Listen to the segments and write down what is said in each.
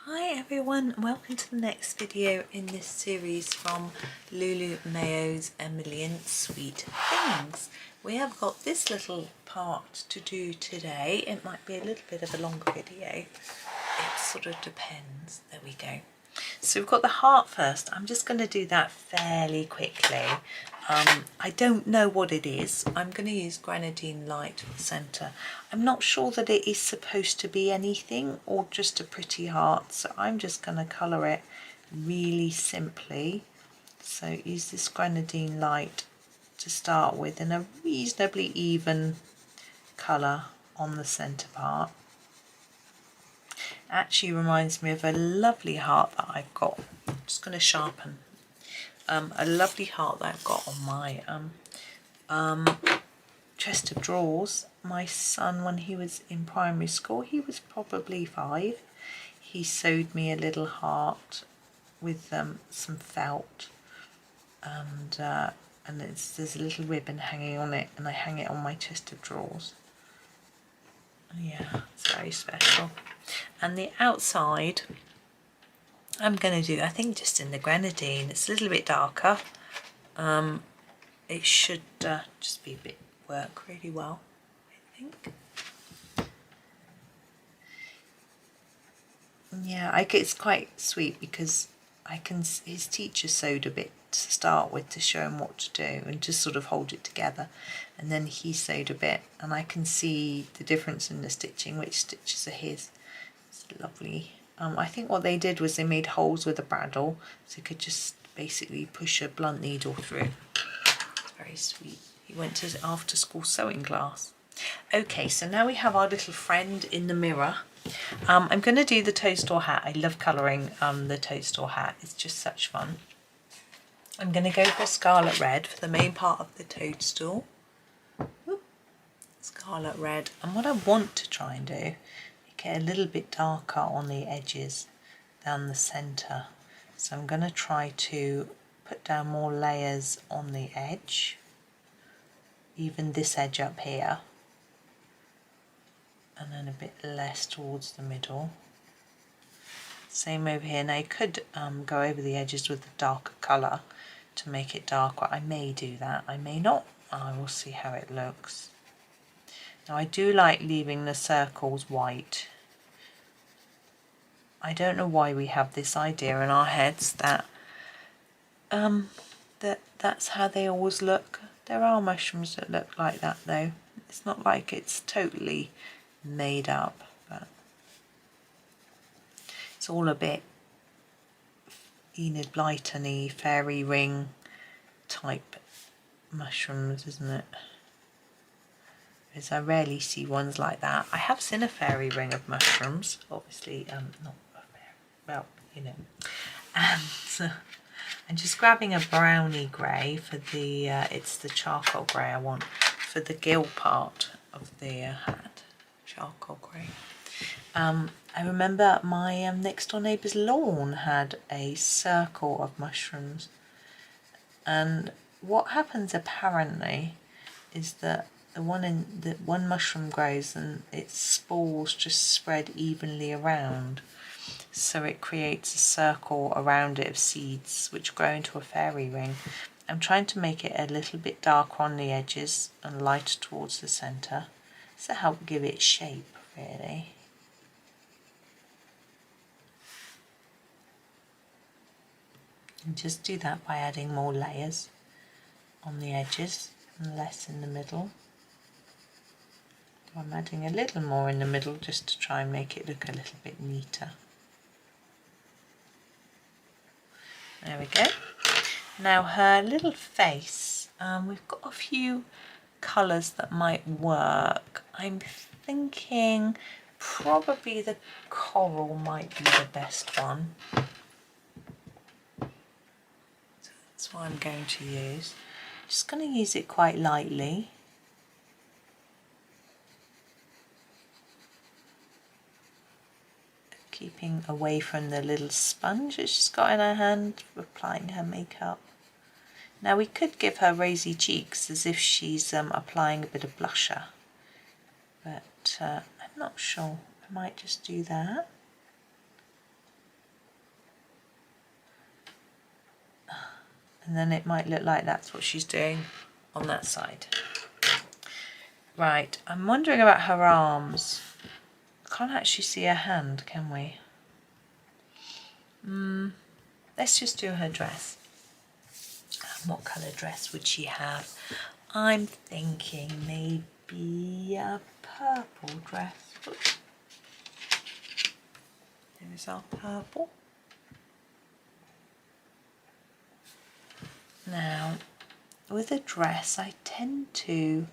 Hi everyone, welcome to the next video in this series from Lulu Mayo's A Million Sweet Things. We have got this little part to do today. It might be a little bit of a longer video. It sort of depends. There we go. So we've got the heart first. I'm just going to do that fairly quickly. I don't know what it is. I'm going to use grenadine light for the centre. I'm not sure that it is supposed to be anything or just a pretty heart, so I'm just going to colour it really simply. So use this grenadine light to start with in a reasonably even colour on the centre part. Actually reminds me of a lovely heart that I've got. I'm just going to sharpen a lovely heart that I've got on my chest of drawers. My son, when he was in primary school, he was probably 5, he sewed me a little heart with some felt, and there's a little ribbon hanging on it, and I hang it on my chest of drawers. Yeah, it's very special. And the outside I'm going to do, I think, just in the grenadine. It's a little bit darker. It should just work really well, I think. Yeah, it's quite sweet because his teacher sewed a bit to start with to show him what to do and just sort of hold it together, and then he sewed a bit, and I can see the difference in the stitching, which stitches are his. It's lovely. I think what they did was they made holes with a bradawl so you could just basically push a blunt needle through. It's very sweet. He went to after school sewing class. Okay, so now we have our little friend in the mirror. I'm going to do the toadstool hat. I love colouring the toadstool hat. It's just such fun. I'm going to go for scarlet red for the main part of the toadstool. Whoop. Scarlet red. And what I want to try and do, get a little bit darker on the edges down the centre. So I'm going to try to put down more layers on the edge, even this edge up here, and then a bit less towards the middle. Same over here. Now you could go over the edges with a darker colour to make it darker. I may do that, I may not. I will see how it looks. Now I do like leaving the circles white. I don't know why we have this idea in our heads that that's how they always look. There are mushrooms that look like that though. It's not like it's totally made up, but it's all a bit Enid Blyton-y, fairy ring type mushrooms, isn't it? Because I rarely see ones like that. I have seen a fairy ring of mushrooms, obviously not a fairy, well, you know. And I'm just grabbing a brownie grey for the, it's the charcoal grey I want for the gill part of the hat, charcoal grey. I remember my next door neighbour's lawn had a circle of mushrooms, and what happens apparently is that the one mushroom grows and its spores just spread evenly around, so it creates a circle around it of seeds which grow into a fairy ring. I'm trying to make it a little bit darker on the edges and lighter towards the centre to help give it shape, really. And just do that by adding more layers on the edges and less in the middle. I'm adding a little more in the middle just to try and make it look a little bit neater. There we go. Now her little face, we've got a few colours that might work. I'm thinking probably the coral might be the best one. So that's what I'm going to use. Just going to use it quite lightly. Keeping away from the little sponge that she's got in her hand, applying her makeup. Now we could give her rosy cheeks as if she's applying a bit of blusher, but I'm not sure. I might just do that. and then it might look like that's what she's doing on that side. Right, I'm wondering about her arms. Can't actually see her hand, can we? Let's just do her dress. What colour dress would she have? I'm thinking maybe a purple dress. Oops. There's our purple. Now, with a dress, I tend to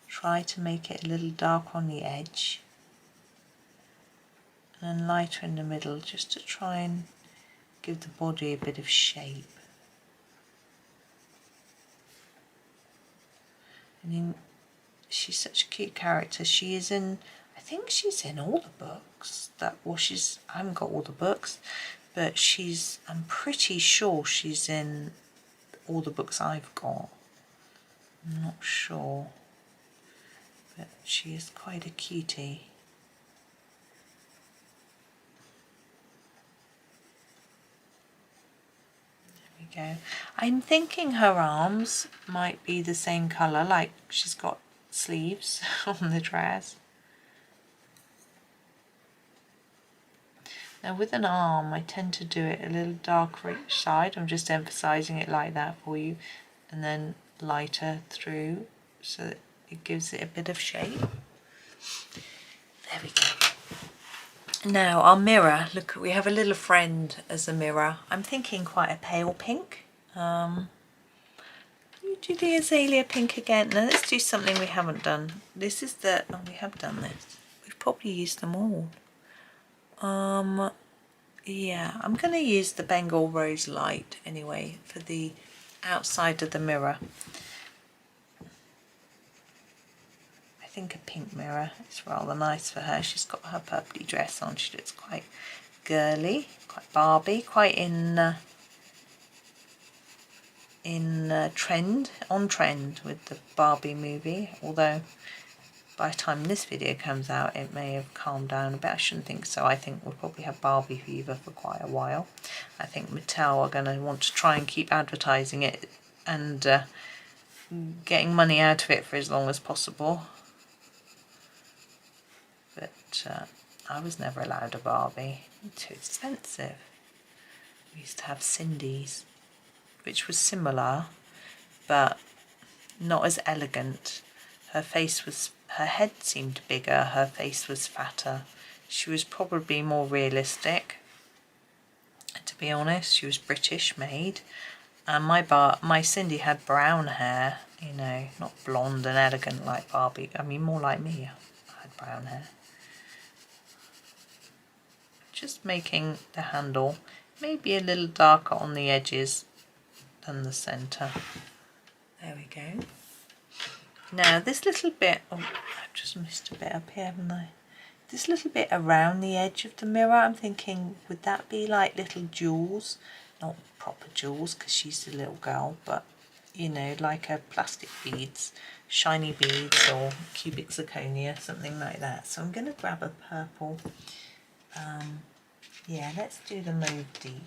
try to make it a little dark on the edge and lighter in the middle, just to try and give the body a bit of shape. I mean, she's such a cute character. She is in, I think she's in all the books. I haven't got all the books, but I'm pretty sure she's in all the books I've got. I'm not sure, but she is quite a cutie. There we go. I'm thinking her arms might be the same colour, like she's got sleeves on the dress. Now with an arm, I tend to do it a little darker each side. I'm just emphasising it like that for you, and then lighter through so that it gives it a bit of shape. There we go. Now our mirror, look, we have a little friend as a mirror. I'm thinking quite a pale pink. You do the azalea pink again. Now let's do something we haven't done. This is the, oh, we have done this. We've probably used them all. Yeah, I'm going to use the Bengal Rose Light anyway for the outside of the mirror. I think a pink mirror is rather nice for her. She's got her purpley dress on. She looks quite girly, quite Barbie, quite on trend with the Barbie movie, although by the time this video comes out it may have calmed down a bit. I shouldn't think so. I think we'll probably have Barbie fever for quite a while. I think Mattel are going to want to try and keep advertising it and getting money out of it for as long as possible. But I was never allowed a Barbie. Too expensive. We used to have Cindy's, which was similar but not as elegant. Her head seemed bigger, her face was fatter. She was probably more realistic, to be honest. She was British made. And my Cindy had brown hair, you know, not blonde and elegant like Barbie. I mean, more like me. I had brown hair. Just making the handle maybe a little darker on the edges than the centre. There we go. Now this little bit, oh, I've just missed a bit up here, haven't I? This little bit around the edge of the mirror, I'm thinking, would that be like little jewels? Not proper jewels because she's a little girl, but you know, like a plastic beads, shiny beads or cubic zirconia, something like that. So I'm going to grab a purple. Yeah, let's do the mauve deep.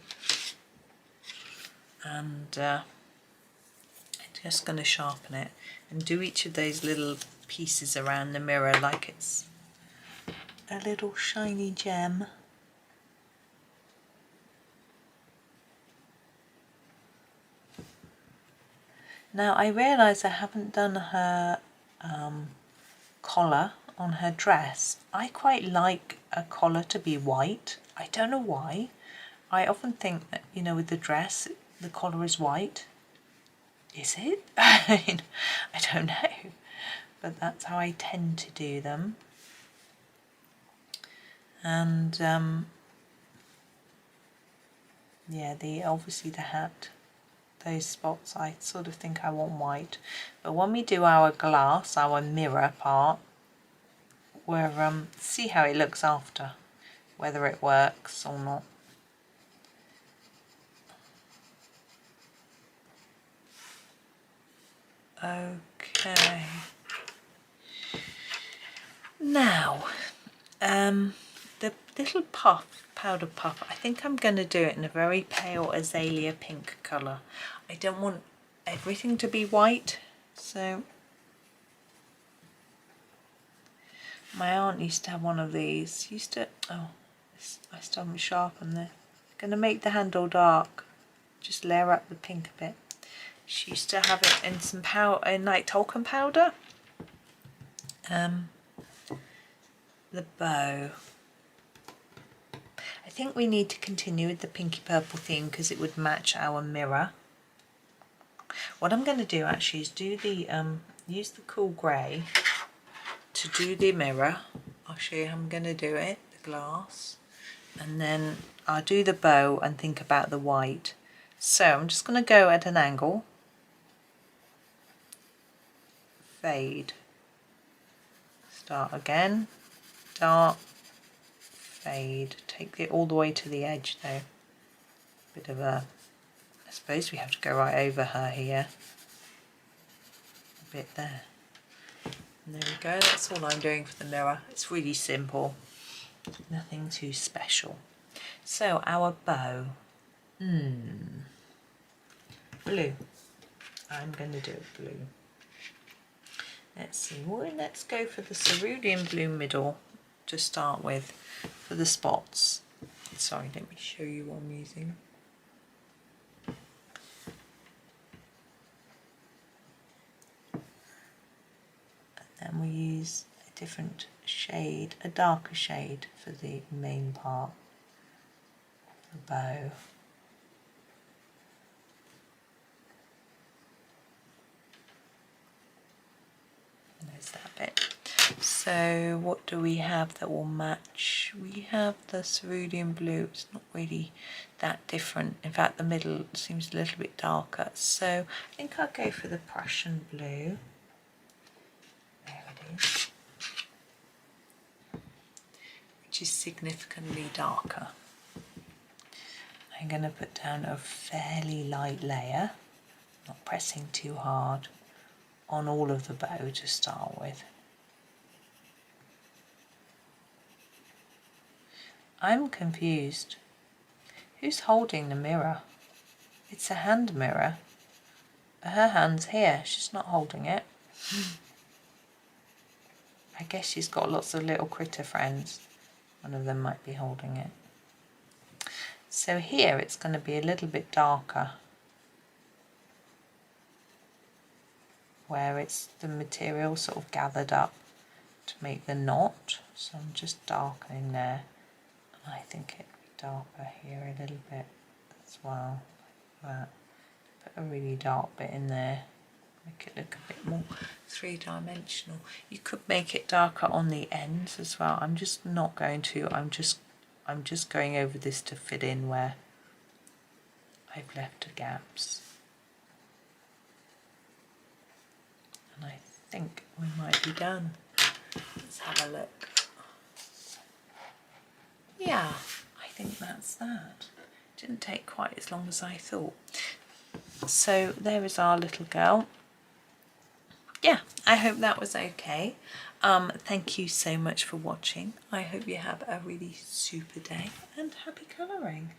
And I'm just going to sharpen it and do each of those little pieces around the mirror like it's a little shiny gem. Now I realise I haven't done her collar on her dress. I quite like a collar to be white. I don't know why. I often think that, you know, with the dress the collar is white. Is it? I don't know, but that's how I tend to do them. And yeah, obviously the hat, those spots, I sort of think I want white. But when we do our glass, our mirror part, we'll see how it looks after, whether it works or not. Okay. Now, the little puff powder puff. I think I'm going to do it in a very pale azalea pink colour. I don't want everything to be white, so my aunt used to have one of these. I still haven't sharpened this. Going to make the handle dark, just layer up the pink a bit. She used to have it in some powder, in like talcum powder. The bow. I think we need to continue with the pinky purple theme because it would match our mirror. What I'm going to do actually is do the use the cool grey to do the mirror. I'll show you how I'm going to do it, the glass, and then I'll do the bow and think about the white. So I'm just going to go at an angle, fade, start again, dark, fade, take it all the way to the edge though. Bit of a, I suppose we have to go right over her here, a bit there. And there we go, that's all I'm doing for the mirror. It's really simple, nothing too special. So our bow, blue. I'm going to do it blue. Let's see, well, let's go for the cerulean blue middle to start with for the spots. Sorry, let me show you what I'm using. And then we use a different shade, a darker shade for the main part of the bow. And there's that bit. So what do we have that will match? We have the cerulean blue. It's not really that different. In fact, the middle seems a little bit darker. So I think I'll go for the Prussian blue. There it is. Which is significantly darker. I'm going to put down a fairly light layer, not pressing too hard, on all of the bow to start with. I'm confused. Who's holding the mirror? It's a hand mirror. Her hand's here, she's not holding it. I guess she's got lots of little critter friends. One of them might be holding it. So here it's going to be a little bit darker, where it's the material sort of gathered up to make the knot. So I'm just darkening there. And I think it'd be darker here a little bit as well, like that. Put a really dark bit in there, make it look a bit more three-dimensional. You could make it darker on the ends as well. I'm just not going to, I'm just going over this to fit in where I've left the gaps. And I think we might be done. Let's have a look. Yeah, I think that's that. Didn't take quite as long as I thought. So there is our little girl. Yeah, I hope that was okay. Thank you so much for watching. I hope you have a really super day and happy colouring.